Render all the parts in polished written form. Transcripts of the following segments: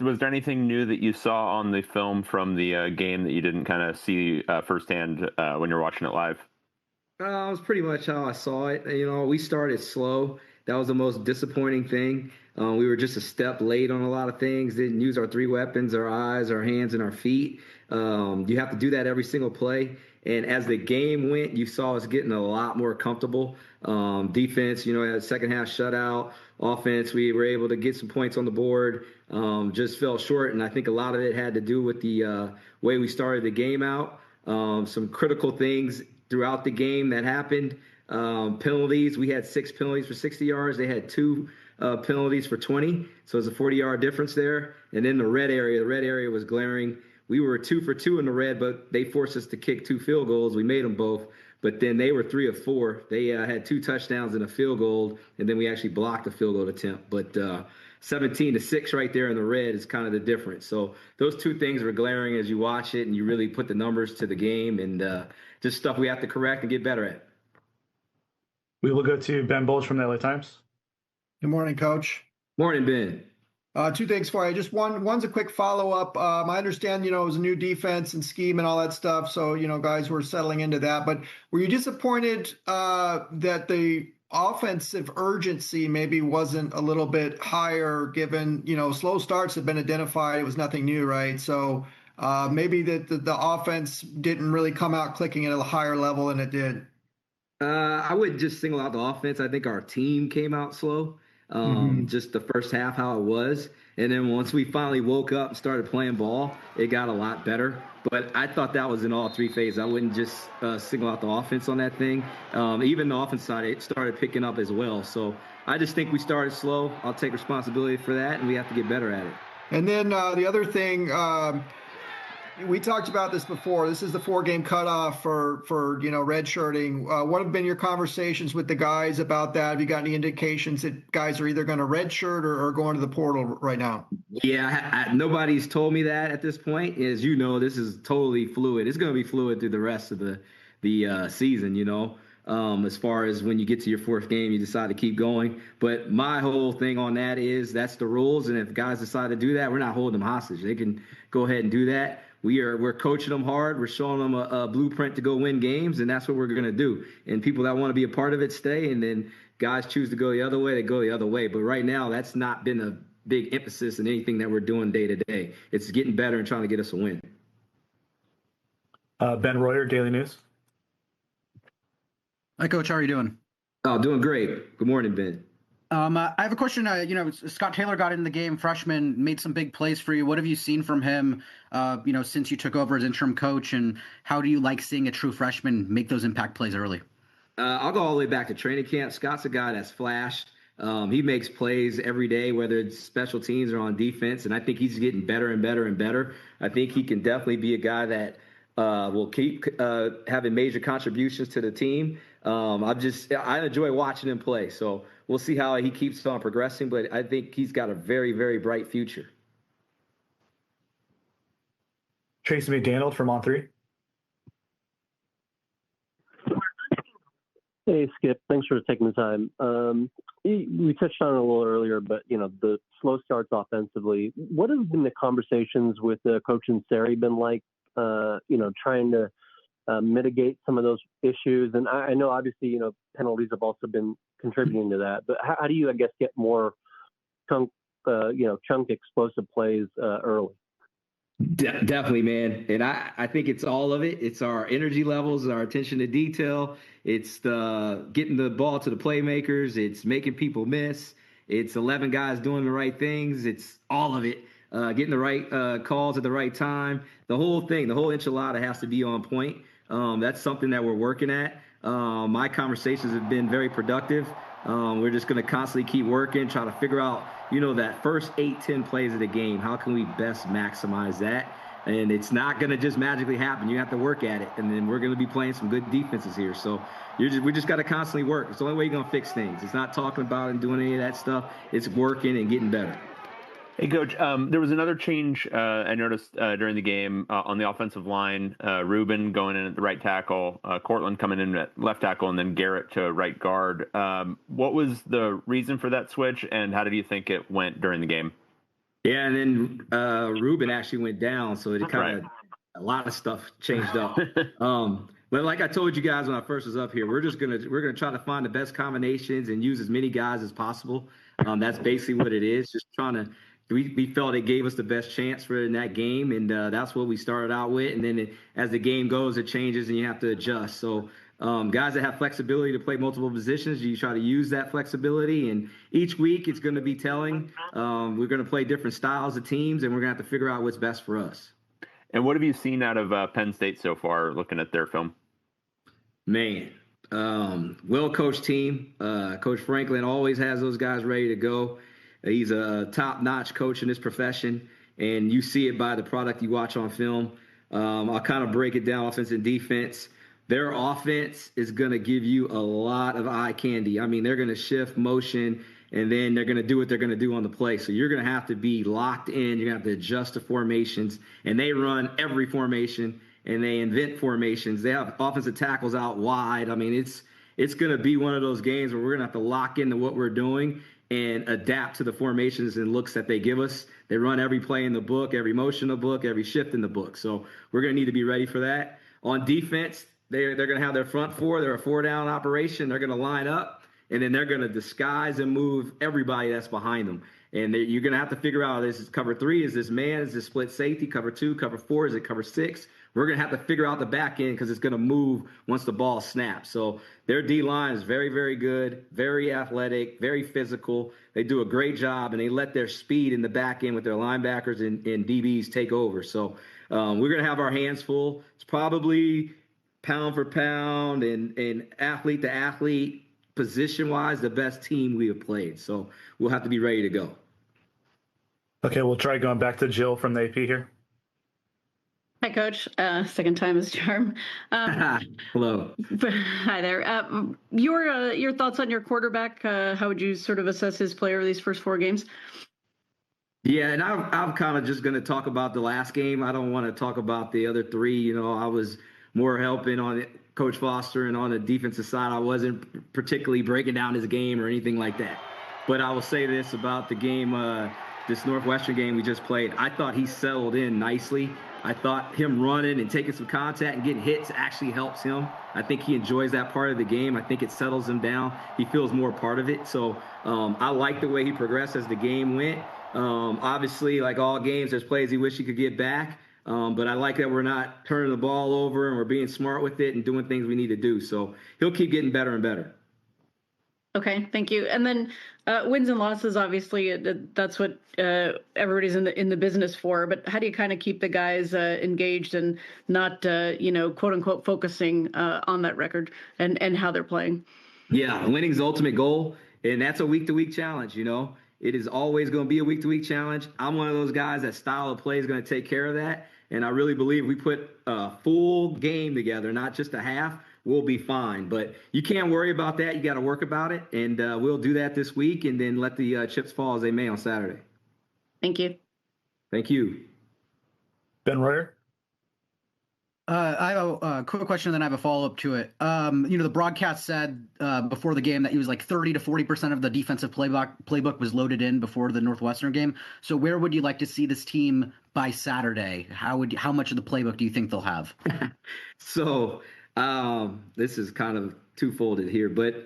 was there anything new that you saw on the film from the game that you didn't kind of see firsthand when you're watching it live? It was pretty much how I saw it. We started slow. That was the most disappointing thing. We were just a step late on a lot of things. Didn't use our three weapons, our eyes, our hands, and our feet. You have to do that every single play. And as the game went, you saw us getting a lot more comfortable. Defense, had a second half shutout. Offense, we were able to get some points on the board. Just fell short, and I think a lot of it had to do with the way we started the game out. Some critical things throughout the game that happened. Penalties, we had 6 penalties for 60 yards. They had 2 penalties for 20. So it's a 40-yard difference there. And then the red area was glaring. We were 2 for 2 in the red, but they forced us to kick 2 field goals. We made them both. But then they were 3 of 4. They had 2 touchdowns and a field goal, and then we actually blocked a field goal attempt. But 17-6 right there in the red is kind of the difference. So those 2 things were glaring as you watch it and you really put the numbers to the game, and just stuff we have to correct and get better at. We will go to Ben Bulge from the LA Times. Good morning, Coach. Morning, Ben. 2 things for you. Just one's a quick follow-up. I understand, it was a new defense and scheme and all that stuff, so, guys were settling into that. But were you disappointed that the offensive urgency maybe wasn't a little bit higher given, slow starts have been identified. It was nothing new, right? So maybe that the offense didn't really come out clicking at a higher level than it did. I wouldn't just single out the offense. I think our team came out slow. Just the first half, how it was. And then once we finally woke up and started playing ball, it got a lot better. But I thought that was in all 3 phases. I wouldn't just single out the offense on that thing. Even the offense side, it started picking up as well. So I just think we started slow. I'll take responsibility for that, and we have to get better at it. And then the other thing, we talked about this before. This is the 4-game cutoff for redshirting. What have been your conversations with the guys about that? Have you got any indications that guys are either going to redshirt or going to the portal right now? Yeah, nobody's told me that at this point. As you know, this is totally fluid. It's going to be fluid through the rest of the season, as far as when you get to your 4th game, you decide to keep going. But my whole thing on that is that's the rules. And if guys decide to do that, we're not holding them hostage. They can go ahead and do that. We're coaching them hard. We're showing them a blueprint to go win games, and that's what we're going to do. And people that want to be a part of it stay, and then guys choose to go the other way, they go the other way. But right now, that's not been a big emphasis in anything that we're doing day to day. It's getting better and trying to get us a win. Ben Royer, Daily News. Hi, Coach. How are you doing? Oh, doing great. Good morning, Ben. I have a question. Scott Taylor got into the game, freshman, made some big plays for you. What have you seen from him, since you took over as interim coach, and how do you like seeing a true freshman make those impact plays early? I'll go all the way back to training camp. Scott's a guy that's flashed. He makes plays every day, whether it's special teams or on defense, and I think he's getting better and better and better. I think he can definitely be a guy that will keep having major contributions to the team. I enjoy watching him play, so we'll see how he keeps on progressing, but I think he's got a very, very bright future. Tracy McDaniel from On3. Hey, Skip. Thanks for taking the time. We touched on it a little earlier, but, the slow starts offensively. What have been the conversations with Coach Inseri been like, trying to mitigate some of those issues? And I know, obviously, penalties have also been contributing to that. But how do you, I guess, get more chunk explosive plays early? Definitely, man. And I think it's all of it. It's our energy levels, our attention to detail. It's getting the ball to the playmakers. It's making people miss. It's 11 guys doing the right things. It's all of it. Getting the right calls at the right time. The whole thing, the whole enchilada has to be on point. That's something that we're working at. My conversations have been very productive. We're just going to constantly keep working, try to figure out, that first 8-10 plays of the game. How can we best maximize that? And it's not going to just magically happen. You have to work at it. And then we're going to be playing some good defenses here. So we just got to constantly work. It's the only way you're going to fix things. It's not talking about and doing any of that stuff. It's working and getting better. Hey, Coach, there was another change I noticed during the game on the offensive line. Ruben going in at the right tackle, Cortland coming in at left tackle, and then Garrett to right guard. What was the reason for that switch, and how did you think it went during the game? Yeah, and then Ruben actually went down, so it kind of a lot of stuff changed up. But like I told you guys when I first was up here, we're gonna try to find the best combinations and use as many guys as possible. That's basically what it is. Just trying to. We felt it gave us the best chance for in that game, and that's what we started out with. And then as the game goes, it changes, and you have to adjust. So guys that have flexibility to play multiple positions, you try to use that flexibility. And each week it's going to be telling. We're going to play different styles of teams, and we're going to have to figure out what's best for us. And what have you seen out of Penn State so far, looking at their film? Man, well-coached team. Coach Franklin always has those guys ready to go. He's a top-notch coach in this profession, and you see it by the product you watch on film. I'll kind of break it down, offense and defense. Their offense is going to give you a lot of eye candy. I mean, they're going to shift motion, and then they're going to do what they're going to do on the play. So you're going to have to be locked in. You're going to have to adjust to formations, and they run every formation, and they invent formations. They have offensive tackles out wide. I mean, it's going to be one of those games where we're going to have to lock into what we're doing and adapt to the formations and looks that they give us. They run every play in the book, every motion in the book, every shift in the book. So we're going to need to be ready for that. On defense, they're going to have their front four. They're a four-down operation. They're going to line up, and then they're going to disguise and move everybody that's behind them. And you're going to have to figure out, is this cover 3? Is this man? Is this split safety? Cover 2? Cover 4? Is it cover 6? We're going to have to figure out the back end because it's going to move once the ball snaps. So their D-line is very, very good, very athletic, very physical. They do a great job, and they let their speed in the back end with their linebackers and DBs take over. So we're going to have our hands full. It's probably pound for pound and athlete to athlete, position-wise, the best team we have played. So we'll have to be ready to go. Okay, we'll try going back to Jill from the AP here. Hi, Coach. Second time is charm. Hello. Hi there. Your thoughts on your quarterback? How would you sort of assess his play over these first 4 games? Yeah, and I'm kind of just going to talk about the last game. I don't want to talk about the other 3. You know, I was more helping on Coach Foster, and on the defensive side, I wasn't particularly breaking down his game or anything like that. But I will say this about the game, this Northwestern game we just played. I thought he settled in nicely. I thought him running and taking some contact and getting hits actually helps him. I think he enjoys that part of the game. I think it settles him down. He feels more part of it. So I like the way he progressed as the game went. Obviously, like all games, there's plays he wish he could get back. But I like that we're not turning the ball over and we're being smart with it and doing things we need to do. So he'll keep getting better and better. Okay, thank you. And then wins and losses, obviously, that's what everybody's in the business for. But how do you kind of keep the guys engaged and not, quote unquote, focusing on that record and how they're playing? Yeah, winning's the ultimate goal, and that's a week-to-week challenge. You know, it is always going to be a week-to-week challenge. I'm one of those guys that style of play is going to take care of that, and I really believe we put a full game together, not just a half. We'll be fine. But you can't worry about that. You got to work about it. And we'll do that this week and then let the chips fall as they may on Saturday. Thank you. Thank you. Ben Royer? I have a quick question, and then I have a follow-up to it. The broadcast said before the game that he was like 30 to 40% of the defensive playbook was loaded in before the Northwestern game. So where would you like to see this team by Saturday? How much of the playbook do you think they'll have? So this is kind of two-folded here, but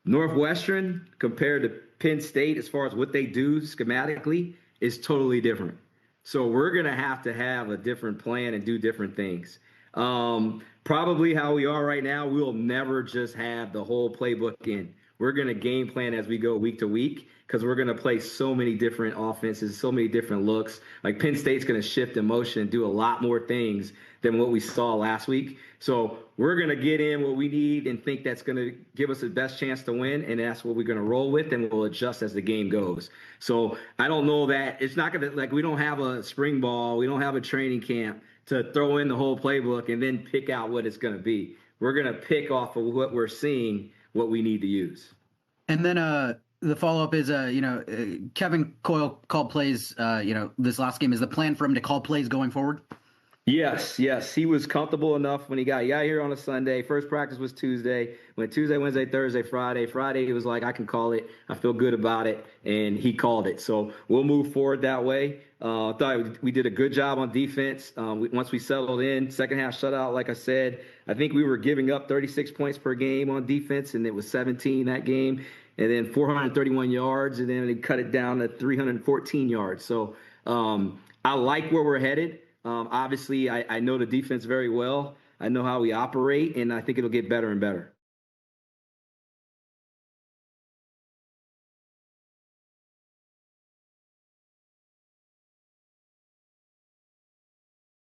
Northwestern compared to Penn State as far as what they do schematically is totally different. So we're going to have a different plan and do different things. Probably how we are right now, we'll never just have the whole playbook in. We're going to game plan as we go week to week because we're going to play so many different offenses, so many different looks. Like Penn State's going to shift in motion and do a lot more things than what we saw last week. So we're going to get in what we need and think that's going to give us the best chance to win, and that's what we're going to roll with, and we'll adjust as the game goes. So I don't know that it's not going to, like, we don't have a spring ball, we don't have a training camp to throw in the whole playbook and then pick out what it's going to be. We're going to pick off of what we're seeing, what we need to use. And then the follow-up is, Kevin Coyle called plays, this last game. Is the plan for him to call plays going forward? Yes, yes. He was comfortable enough when he got here on a Sunday. First practice was Tuesday. Went Tuesday, Wednesday, Thursday, Friday. Friday, he was like, I can call it. I feel good about it. And he called it. So we'll move forward that way. Thought we did a good job on defense. Once we settled in, second half shutout, like I said, I think we were giving up 36 points per game on defense, and it was 17 that game. And then 431 yards, and then they cut it down to 314 yards. So I like where we're headed. Obviously, I know the defense very well. I know how we operate, and I think it'll get better and better.